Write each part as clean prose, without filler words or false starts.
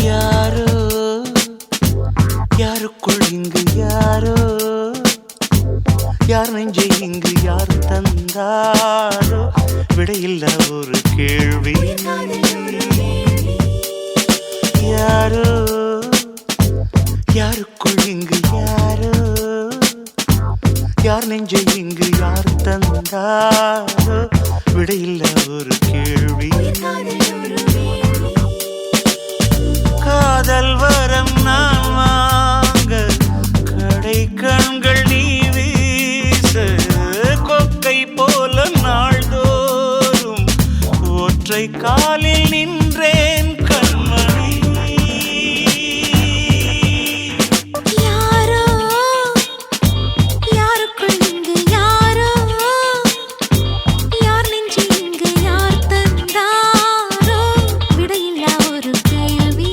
யாரோ யாருக்குள் இங்கு யாரோ யார் நெஞ்சை இங்கு யார் தந்தாரோ விடையில்ல ஒரு கேள்வி. யாரோ யாருக்குள் இங்கு யாரோ யார் நெஞ்சை இங்கு யார் தந்தாரோ விடையில்ல ஒரு கேள்வி. காதல் வரம் நான் வாங்க கடை கண்கள் நீ வீச கொக்கை போல நாள்தோறும் ஒற்றை காலில் நின்றேன் கண்மணி. யாரோ யாருக்குள் இங்கு யாரோ யார் நெஞ்சு இங்கு யார் தந்தாரோ விடையில்லா ஒரு கேள்வி.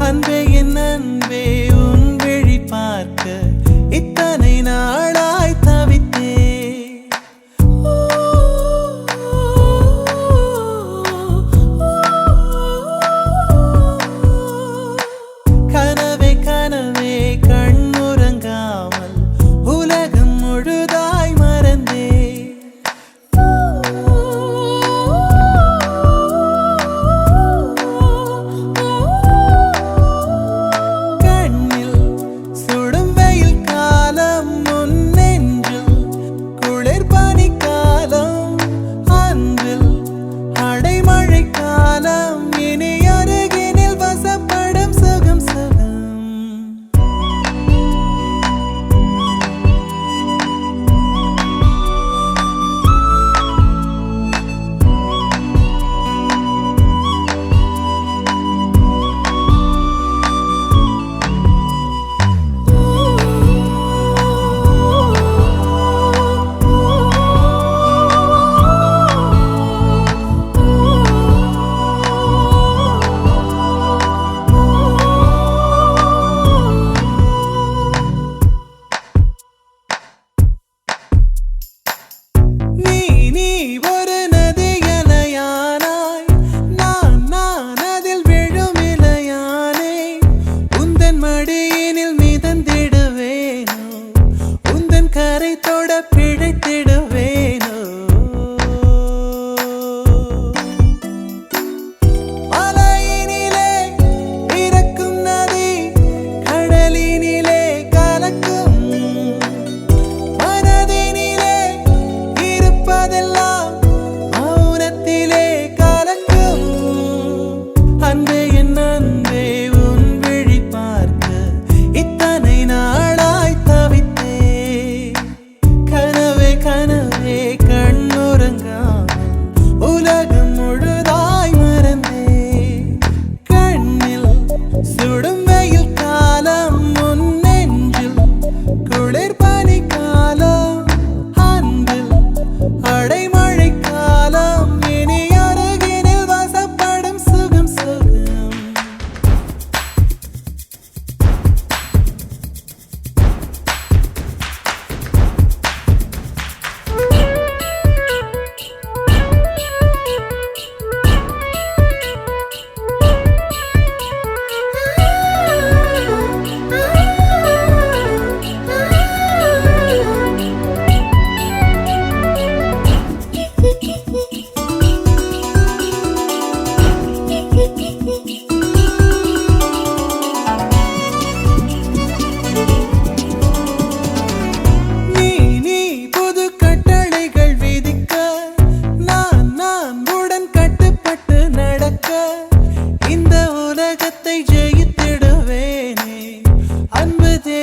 அன்பே என் அன்பே உன் விழி பார்க்க இத்தனை நாளாய் தவித்தே. கனவே கனவே கண்ணுறங்காமல் உலகம் முழுதாய் மறந்தே. கண்ணில் சுடும் வெயில் காலம் உன் நெஞ்சில் குளிர் பனி காலம் அன்பில் அடைமழை காலம் இனி அருகினில் வசப்படும் சுகம் சுகம். நீ ஒரு நதி அலையானாய் நான் அதில் விழும் இலையானே. உந்தன் மடியினில் மிதந்திடுவேனோ உந்தன் கரை தொட பிழைத்திடுவேனோ. மலையினிலே பிறக்கும் நதி கடலினிலே கலக்கும் மனதினிலே இருப்பதெல்லாம் மௌனத்திலே கலக்கும். அன்பே என் அன்பே உன் விழி பார்க்க இத்தனை நாளாய் தவித்தே. கனவே கனவே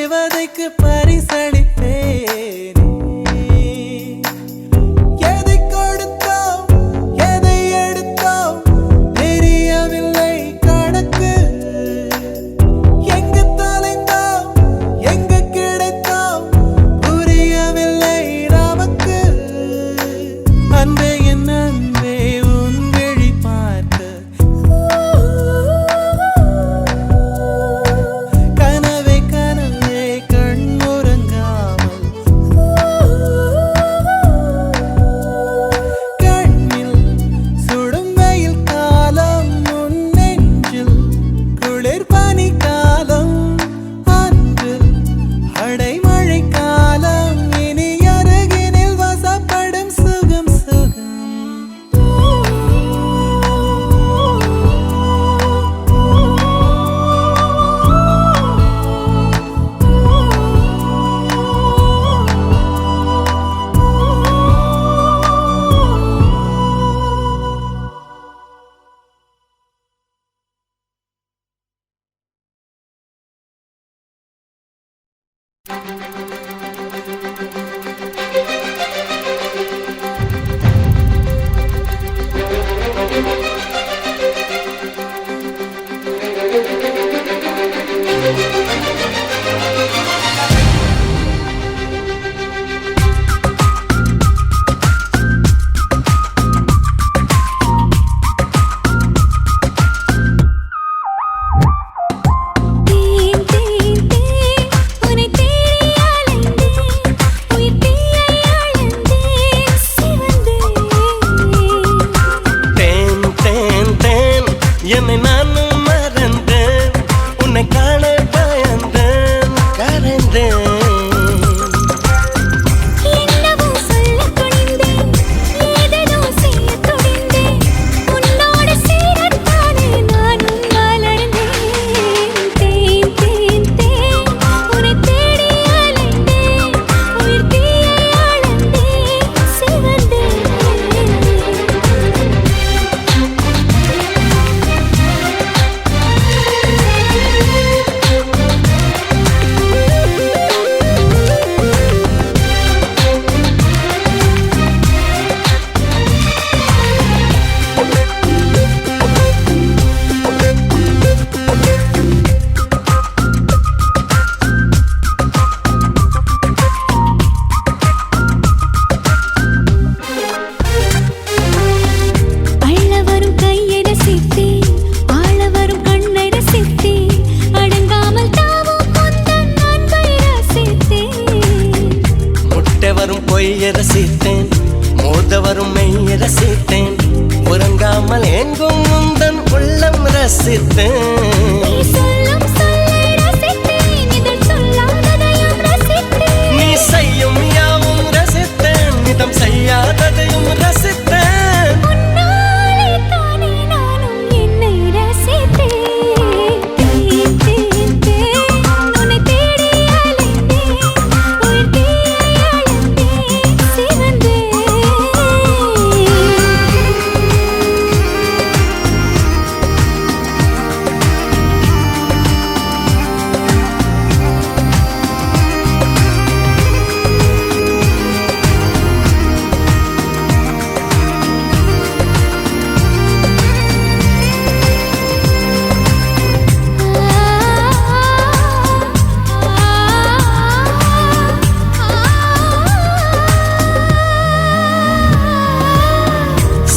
தேவதைக்கு பரிசளிப்பேன். எதை கொடுத்தோம் எதை எடுத்தோம் தெரியவில்லை கணக்கு. எங்கு தொலைந்தோம் எங்கு கிடைத்தோம் புரியவில்லை நமக்கு. அன்பே என் அன்பே உன் விழி பார்க்க கனவே கனவே கண்ணுறங்காமல் கண்ணில் சுடும் வெயில் காலம் உன் நெஞ்சில் குளிர் பனி காலம் அன்றில் அடைமழை காலம் இனி அருகினில் வசப்படும் சுகம் சுகம். தேன் தேன் தேன் உன்னை தேடி அலைந்தேன் உயிர் தீயை அழந்தேன் சிவந்தேன். தேன் தேன் தேன் என்னை நானும் மறந்தேன் உன்னை காண பயந்தேன் கரைந்தேன். என்னவோ சொல்லத் துணிந்தேன் ஏதேதோ செய்யத் துணிந்தேன் உன்னோடு சேரத்தானே நானும் மலர்ந்தேன். தேன் தேன் தேன் உன்னை தேடி அலைந்தேன் உயிர் தீயை அழந்தேன் சிவந்தேன். அள்ள வரும் கையை ரசித்தேன் ஆள வரும் கண்ணை ரசித்தேன் அடங்காமல் தாவும் முந்தன் அன்பை ரசித்தேன். முட்டை வரும் பொய்யை ரசித்தேன் மோத வரும் மெய்யை ரசித்தேன் உறங்காமல் எங்கும் முந்தன் உள்ளம் ரசித்தேன். நீ சொல்லும் சொல்லை ரசித்தேன் இதழ் சொல்லாததையும் ரசித்தேன். நீ செய்யும் யாவும் ரசித்தேன் நிதம் செய்யாததையும் ரசித்தேன். உன்னாலே தானே நானும் என்னை ரசித்தேன். தேன் தேன் தேன் உன்னை தேடி அலைந்தேன் உயிர் தீயை அழந்தேன் சிவந்தேன்.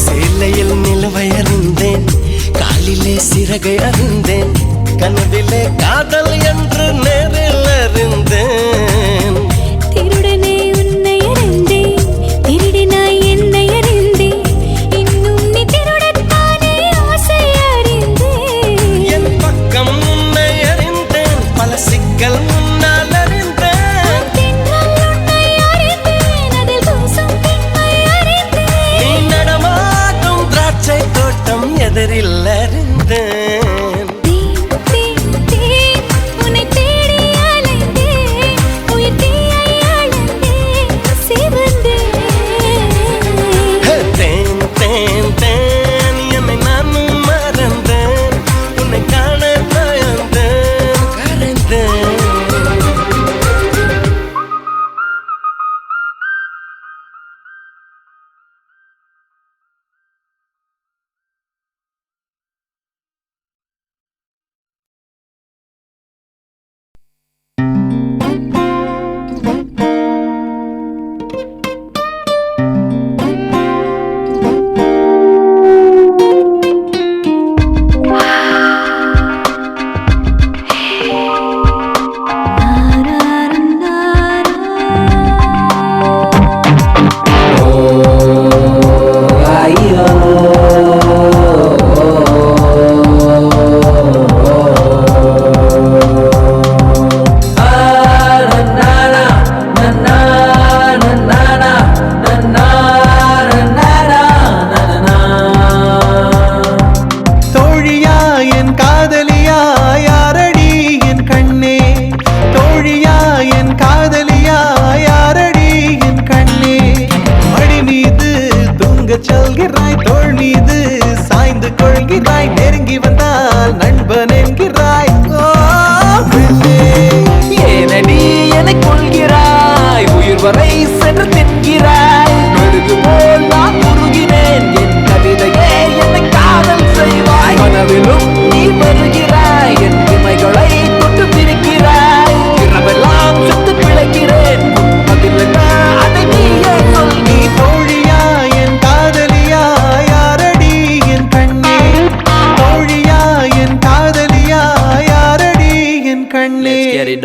சேலையில் நிலவை அறிந்தேன் காலிலே சிறகை அறிந்தேன் கனவிலே காதல் என்று நேரில் அறிந்தேன். திருடனே உன்னை அறிந்தேன் திருடினாய் என்னை அறிந்தேன் இன்னும் நீ திருடத்தானே ஆசை அறிந்தேன். என் பக்கம் உன்னை அறிந்தேன் பல சிக்கல் முன்னால் அறிந்தேன். தென்றல் உன்னை அறிந்தேன் அதில் கூசும் பெண்மை அறிந்தேன். நீ நடமாடும் திராட்சை தோட்டம் எதிரில் அறிந்தேன். தேன் தேன் தேன் உன்னை தேடி அலைந்தேன் உயிர் தீயை அழந்தேன் சிவந்தேன். தேன் தேன் தேன் என்னை நானும் மறந்தேன் உன்னை காண பயந்தேன் கரைந்தேன். சாய்ந்து கொள்கிறாய், நெருங்கி வந்தால் நண்பன் என்கிறாய். ஓ பெண்ணே, ஏனடி என்னை கொள்கிறாய், உயிர் வரை சென்று தின்கிறாய். மெழுகு போல் நான் உருகினேன், என் கவிதையே என்னை காதல் செய்வாய். கனவிலும் நீ வருகிறாய், என் இமைகளை தொட்டு பிரிக்கிறாய். இரவெல்லாம் சுத்து பிழைக்கிறேன், அதில் அதை நீயே சொல். நீ தோழியா என் காதலியா, யாரடி என் கண்ணே? தோழியா என் காதலியா, யாரடி என் கண்ணே?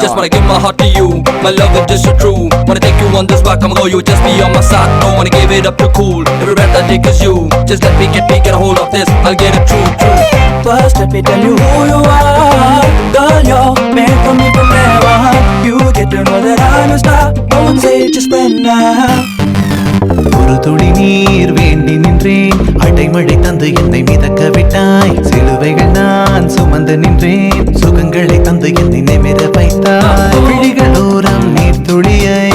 Just wanna give my heart to you, my love is just so true. Wanna take you on this walk, I'm loyal, just be on my side. Don't wanna give it up too cool, every breath I take is you. Just let me get a hold of this, I'll get it true. First let me tell you who you are, girl, you're made for me forever. You get to know that I'm a star, don't say it, just spend now. ஒரு துளி நீர் வேண்டி நின்றேன், அடைமழை தந்து என்னை மிதக்க விட்டாய். சிலுவைகள் நான் சுமந்து நின்றேன், சுகங்களை தந்து என்னை நிமிர வைத்தாய். விழிகளோரம் நீர் துளியை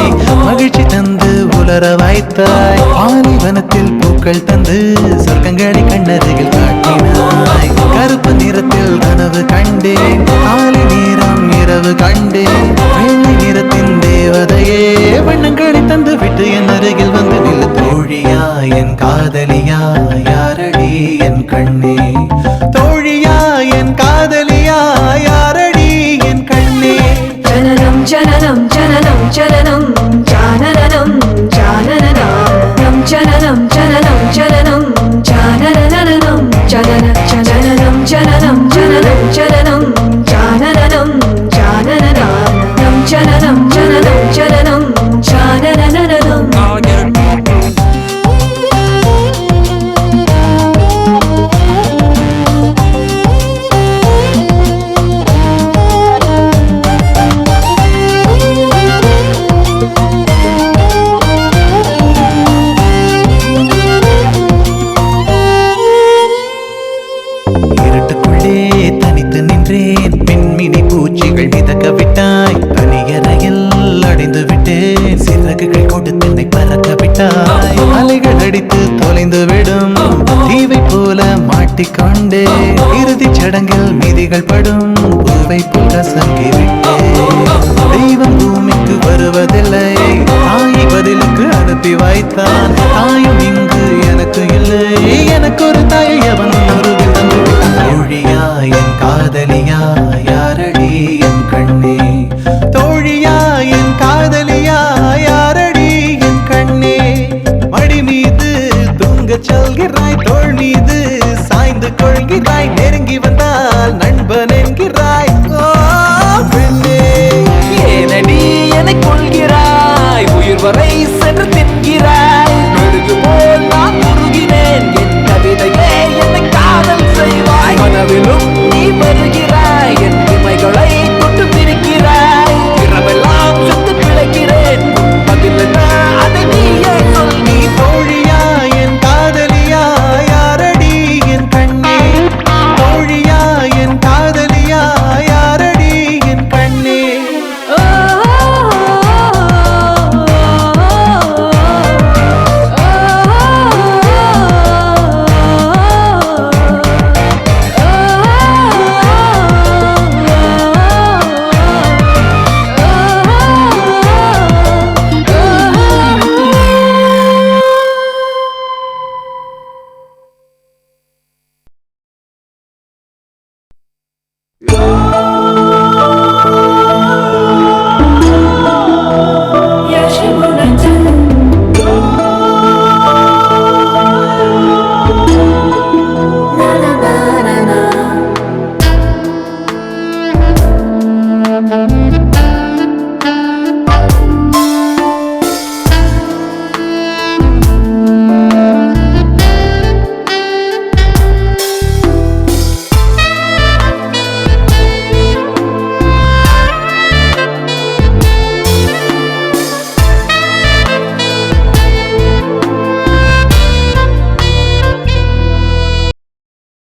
மகிழ்ச்சி தந்து உலர வைத்தாய். பாலைவனத்தில் பூக்கள் தந்து சொர்க்கங்களை கண்ணருகில் காட்டினாய். கருப்பு நிறத்தில் கனவு கண்டேன், காலை நேரம் இரவு கண்டேன். வெள்ளை நிறத்தின் தேவதையே வண்ணங்களை தந்து விட்டு என் அருகில் வந்து நில்லு. தோழியா என் காதலியா, யாரடி என் கண்ணே? தோழியா என் காதலியா, யாரடி என் கண்ணே? ஜனனம் ஜனனம் ஜனனம் ஜனனம் ஜானனம் ஜானனம் ஜனனம் ஜனனம் ஜனனம் ஜானனம் ஜனன ஜனனம் ஜனனம் ஜனனம் ஜனனம் ஜானனம் ஜானனம் ஜனனம் ஜனனம் ஜனனம் ஜானனம். I'll get it. இருட்டுக்குள்ளே தனித்து நின்றேன், பெண்மினி பூச்சிகள் மிதக்க விட்டாய். தனியறையில் அடைந்து விட்டேன், சிறகுகள் கொடுத்து என்னை பறக்க விட்டாய். அலைகள் அடித்து தொலைந்து விடும் தீவை போல மாட்டிக்கொண்டே, இறுதிச் சடங்கில் மீதிகள் படும் பூவை போல் கசங்கி விட்டேன். தெய்வம் பூமிக்கு வருவதில்லை, தாயை பதிலுக்கு அனுப்பி வைத்தான். தாயும் இங்கு எனக்கு இல்லை, எனக்கு ஒரு தாயை அவன் உருவில் தந்து விட்டான். தோழியா என் காதலியா, யாரடி என் கண்ணே? தோழியா என் காதலியா, யாரடி என் கண்ணே? மடி மீது தூங்கச் சொல்கிறாய், தோள் மீது சாய்ந்து கொள்கிறாய். நெருங்கி வந்தால் நண்பன் என்கிறாய். ஓ பெண்ணே, ஏனடி என்னை கொள்கிறாய், உயிர் வரை